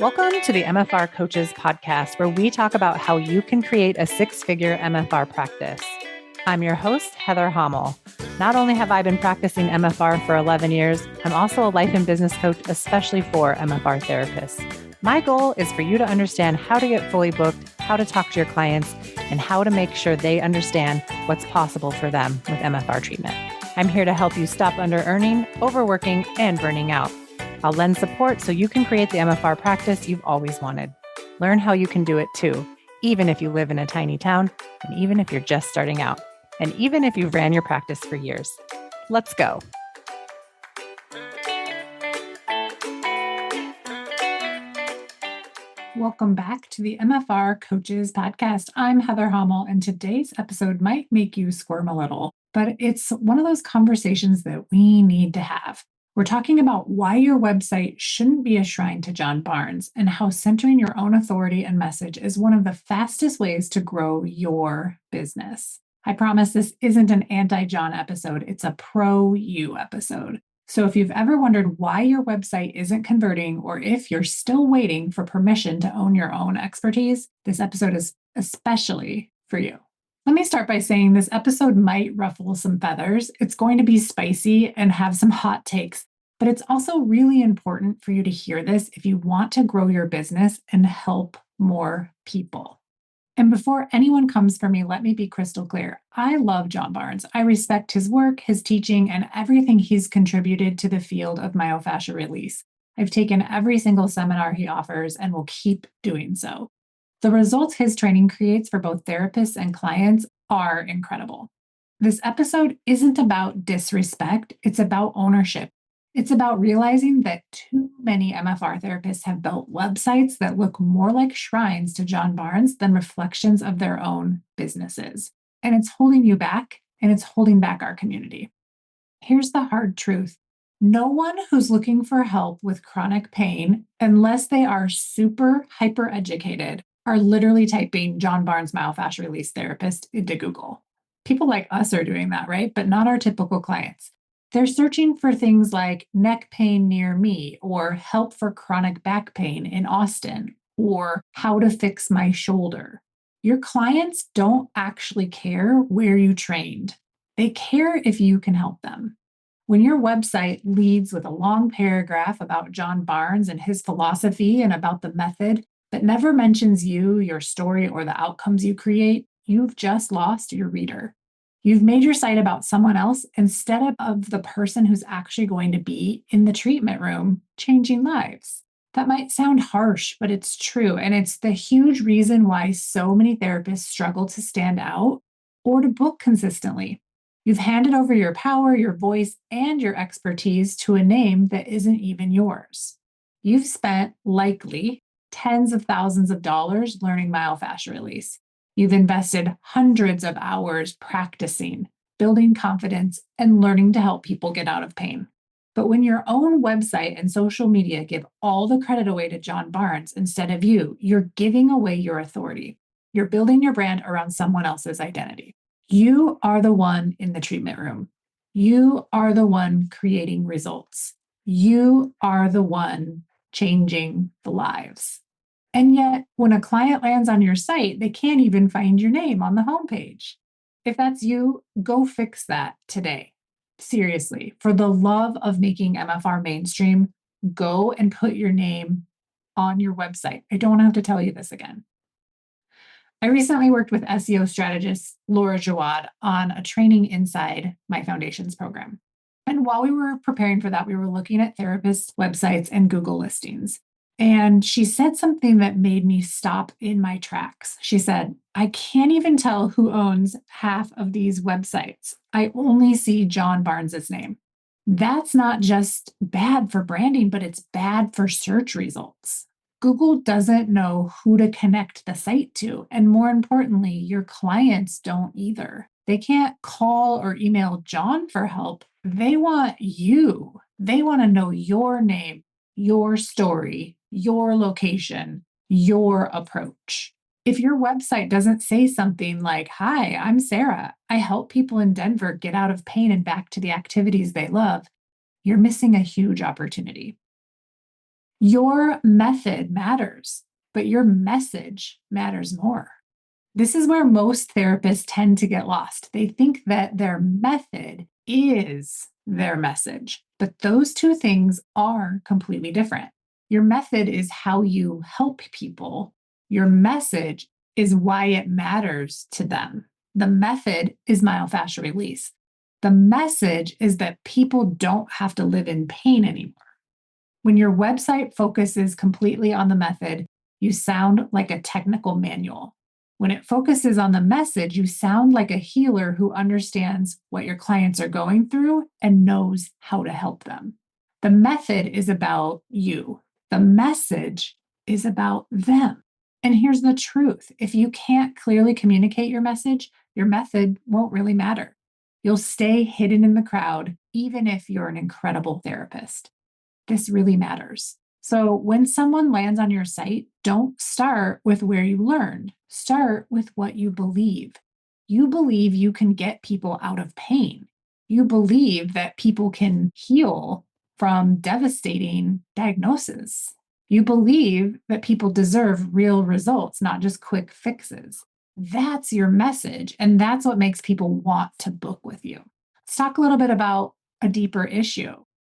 Welcome to the MFR Coaches podcast, where we talk about how you can create a six-figure MFR practice. I'm your host, Heather Hommel. Not only have I been practicing MFR for 11 years, I'm also a life and business coach, especially for MFR therapists. My goal is for you to understand how to get fully booked, how to talk to your clients, and how to make sure they understand what's possible for them with MFR treatment. I'm here to help you stop under-earning, overworking, and burning out. I'll lend support so you can create the MFR practice you've always wanted. Learn how you can do it too, even if you live in a tiny town, and even if you're just starting out, and even if you've ran your practice for years. Let's go. Welcome back to the MFR Coaches podcast. I'm Heather Hommel, and today's episode might make you squirm a little, but it's one of those conversations that we need to have. We're talking about why your website shouldn't be a shrine to John Barnes and how centering your own authority and message is one of the fastest ways to grow your business. I promise this isn't an anti-John episode. It's a pro-you episode. So if you've ever wondered why your website isn't converting, or if you're still waiting for permission to own your own expertise, this episode is especially for you. Let me start by saying this episode might ruffle some feathers. It's going to be spicy and have some hot takes, but it's also really important for you to hear this if you want to grow your business and help more people. And before anyone comes for me, let me be crystal clear. I love John Barnes. I respect his work, his teaching, and everything he's contributed to the field of myofascial release. I've taken every single seminar he offers and will keep doing so. The results his training creates for both therapists and clients are incredible. This episode isn't about disrespect, it's about ownership. It's about realizing that too many MFR therapists have built websites that look more like shrines to John Barnes than reflections of their own businesses. And it's holding you back, and it's holding back our community. Here's the hard truth. No one who's looking for help with chronic pain, unless they are super hyper-educated, are literally typing John Barnes myofascial release therapist into Google. People like us are doing that, right? But not our typical clients. They're searching for things like neck pain near me, or help for chronic back pain in Austin, or how to fix my shoulder. Your clients don't actually care where you trained. They care if you can help them. When your website leads with a long paragraph about John Barnes and his philosophy and about the method, but never mentions you, your story, or the outcomes you create, you've just lost your reader. You've made your site about someone else instead of the person who's actually going to be in the treatment room changing lives. That might sound harsh, but it's true. And it's the huge reason why so many therapists struggle to stand out or to book consistently. You've handed over your power, your voice, and your expertise to a name that isn't even yours. You've spent, likely, tens of thousands of dollars learning myofascial release. You've invested hundreds of hours practicing, building confidence, and learning to help people get out of pain. But when your own website and social media give all the credit away to John Barnes instead of you, you're giving away your authority. You're building your brand around someone else's identity. You are the one in the treatment room. You are the one creating results. You are the one changing the lives. And yet, when a client lands on your site, they can't even find your name on the homepage. If that's you, go fix that today. Seriously, for the love of making MFR mainstream, go and put your name on your website. I don't have to tell you this again. I recently worked with SEO strategist Laura Jawad on a training inside my foundations program. And while we were preparing for that, we were looking at therapists' websites and Google listings. And she said something that made me stop in my tracks. She said, I can't even tell who owns half of these websites. I only see John Barnes's name. That's not just bad for branding, but it's bad for search results. Google doesn't know who to connect the site to. And more importantly, your clients don't either. They can't call or email John for help. They want you. They want to know your name, your story, your location, your approach. If your website doesn't say something like, hi, I'm Sarah. I help people in Denver get out of pain and back to the activities they love, you're missing a huge opportunity. Your method matters, but your message matters more. This is where most therapists tend to get lost. They think that their method is their message, but those two things are completely different. Your method is how you help people. Your message is why it matters to them. The method is myofascial release. The message is that people don't have to live in pain anymore. When your website focuses completely on the method, you sound like a technical manual. When it focuses on the message, you sound like a healer who understands what your clients are going through and knows how to help them. The method is about you, the message is about them. And here's the truth: if you can't clearly communicate your message, your method won't really matter. You'll stay hidden in the crowd, even if you're an incredible therapist. This really matters. So when someone lands on your site, don't start with where you learned. Start with what you believe. You believe you can get people out of pain. You believe that people can heal from devastating diagnoses. You believe that people deserve real results, not just quick fixes. That's your message, and that's what makes people want to book with you. Let's talk a little bit about a deeper issue.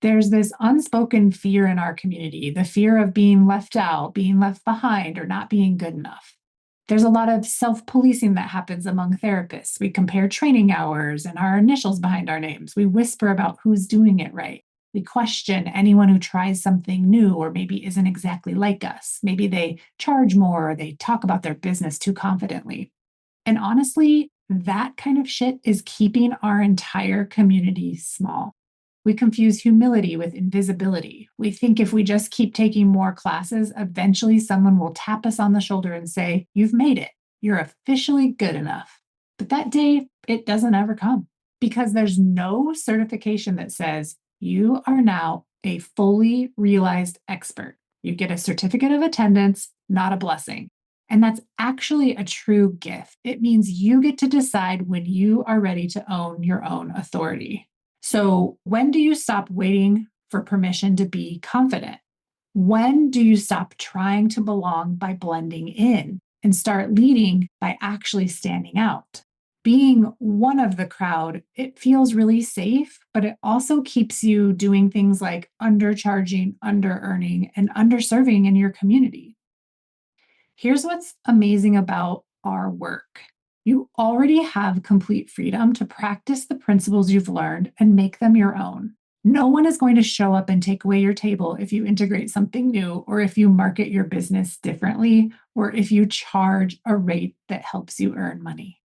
There's this unspoken fear in our community, the fear of being left out, being left behind, or not being good enough. There's a lot of self policing that happens among therapists. We compare training hours and our initials behind our names. We whisper about who's doing it right. We question anyone who tries something new or maybe isn't exactly like us. Maybe they charge more or they talk about their business too confidently. And honestly, that kind of shit is keeping our entire community small. We confuse humility with invisibility. We think if we just keep taking more classes, eventually someone will tap us on the shoulder and say, "You've made it. You're officially good enough." But that day, it doesn't ever come because there's no certification that says you are now a fully realized expert. You get a certificate of attendance, not a blessing. And that's actually a true gift. It means you get to decide when you are ready to own your own authority. So, when do you stop waiting for permission to be confident? When do you stop trying to belong by blending in and start leading by actually standing out? Being one of the crowd, it feels really safe, but it also keeps you doing things like undercharging, under earning, and underserving in your community. Here's what's amazing about our work: you already have complete freedom to practice the principles you've learned and make them your own. No one is going to show up and take away your table if you integrate something new, or if you market your business differently, or if you charge a rate that helps you earn money.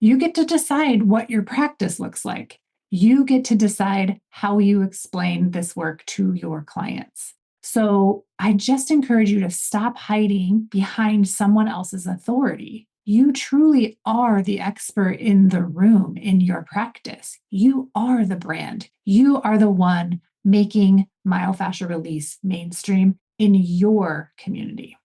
You get to decide what your practice looks like. You get to decide how you explain this work to your clients. So I just encourage you to stop hiding behind someone else's authority. You truly are the expert in the room in your practice. You are the brand. You are the one making myofascial release mainstream in your community.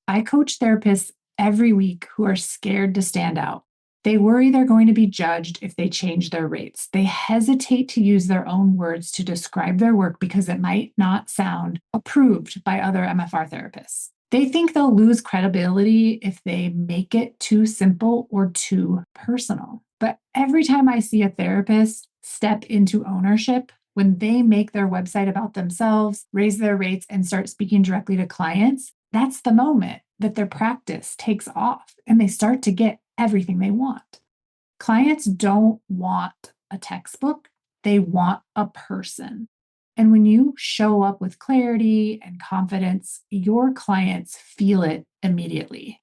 I coach therapists every week who are scared to stand out. They worry they're going to be judged if they change their rates. They hesitate to use their own words to describe their work because it might not sound approved by other MFR therapists. They think they'll lose credibility if they make it too simple or too personal. But every time I see a therapist step into ownership, when they make their website about themselves, raise their rates, and start speaking directly to clients, that's the moment that their practice takes off and they start to get everything they want. Clients don't want a textbook, they want a person. And when you show up with clarity and confidence, your clients feel it immediately.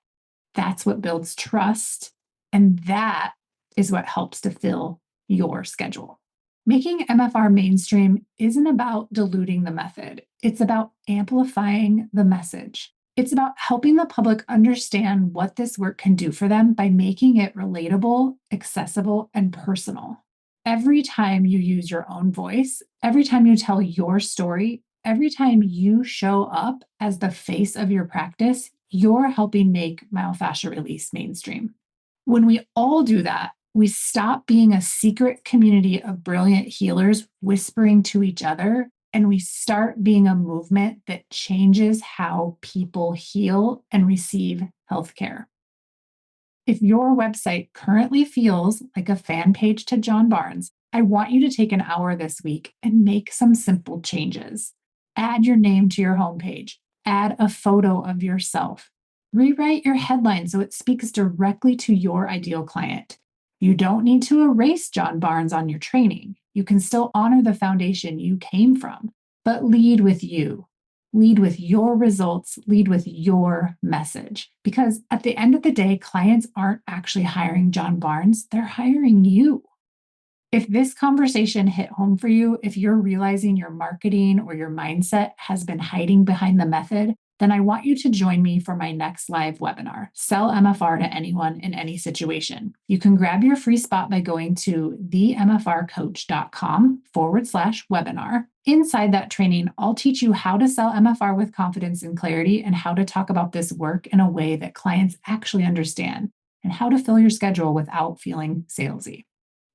That's what builds trust. And that is what helps to fill your schedule. Making MFR mainstream isn't about diluting the method, it's about amplifying the message. It's about helping the public understand what this work can do for them by making it relatable, accessible, and personal. Every time you use your own voice, every time you tell your story, every time you show up as the face of your practice, you're helping make myofascial release mainstream. When we all do that, we stop being a secret community of brilliant healers whispering to each other and we start being a movement that changes how people heal and receive healthcare. If your website currently feels like a fan page to John Barnes, I want you to take an hour this week and make some simple changes. Add your name to your homepage, add a photo of yourself, rewrite your headline so it speaks directly to your ideal client. You don't need to erase John Barnes on your training. You can still honor the foundation you came from, but lead with you. Lead with your results, lead with your message. Because at the end of the day, clients aren't actually hiring John Barnes, they're hiring you. If this conversation hit home for you, if you're realizing your marketing or your mindset has been hiding behind the method, then I want you to join me for my next live webinar, Sell MFR to Anyone in Any Situation. You can grab your free spot by going to themfrcoach.com/webinar. Inside that training, I'll teach you how to sell MFR with confidence and clarity and how to talk about this work in a way that clients actually understand and how to fill your schedule without feeling salesy.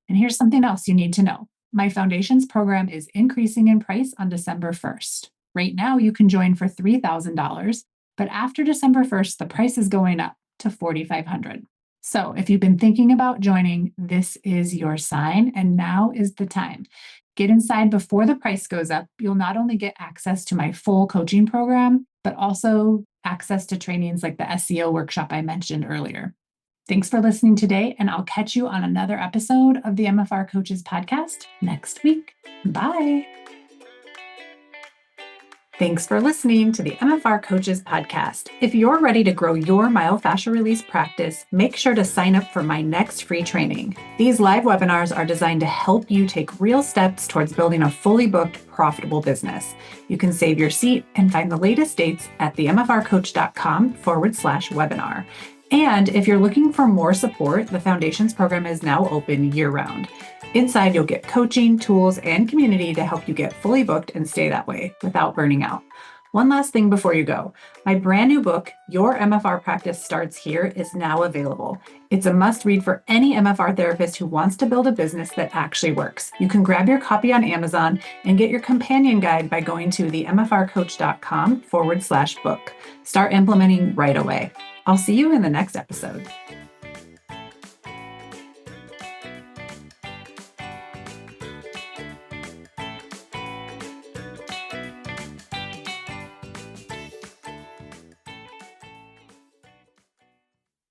And here's something else you need to know. My foundations program is increasing in price on December 1st. Right now, you can join for $3,000, but after December 1st, the price is going up to $4,500. So if you've been thinking about joining, this is your sign, and now is the time. Get inside before the price goes up. You'll not only get access to my full coaching program, but also access to trainings like the SEO workshop I mentioned earlier. Thanks for listening today, and I'll catch you on another episode of the MFR Coaches Podcast next week. Bye. Thanks for listening to the MFR Coaches Podcast. If you're ready to grow your myofascial release practice, make sure to sign up for my next free training. These live webinars are designed to help you take real steps towards building a fully booked, profitable business. You can save your seat and find the latest dates at themfrcoach.com/webinar. And if you're looking for more support, the Foundations program is now open year-round. Inside, you'll get coaching, tools, and community to help you get fully booked and stay that way without burning out. One last thing before you go. My brand new book, Your MFR Practice Starts Here, is now available. It's a must-read for any MFR therapist who wants to build a business that actually works. You can grab your copy on Amazon and get your companion guide by going to themfrcoach.com/book. Start implementing right away. I'll see you in the next episode.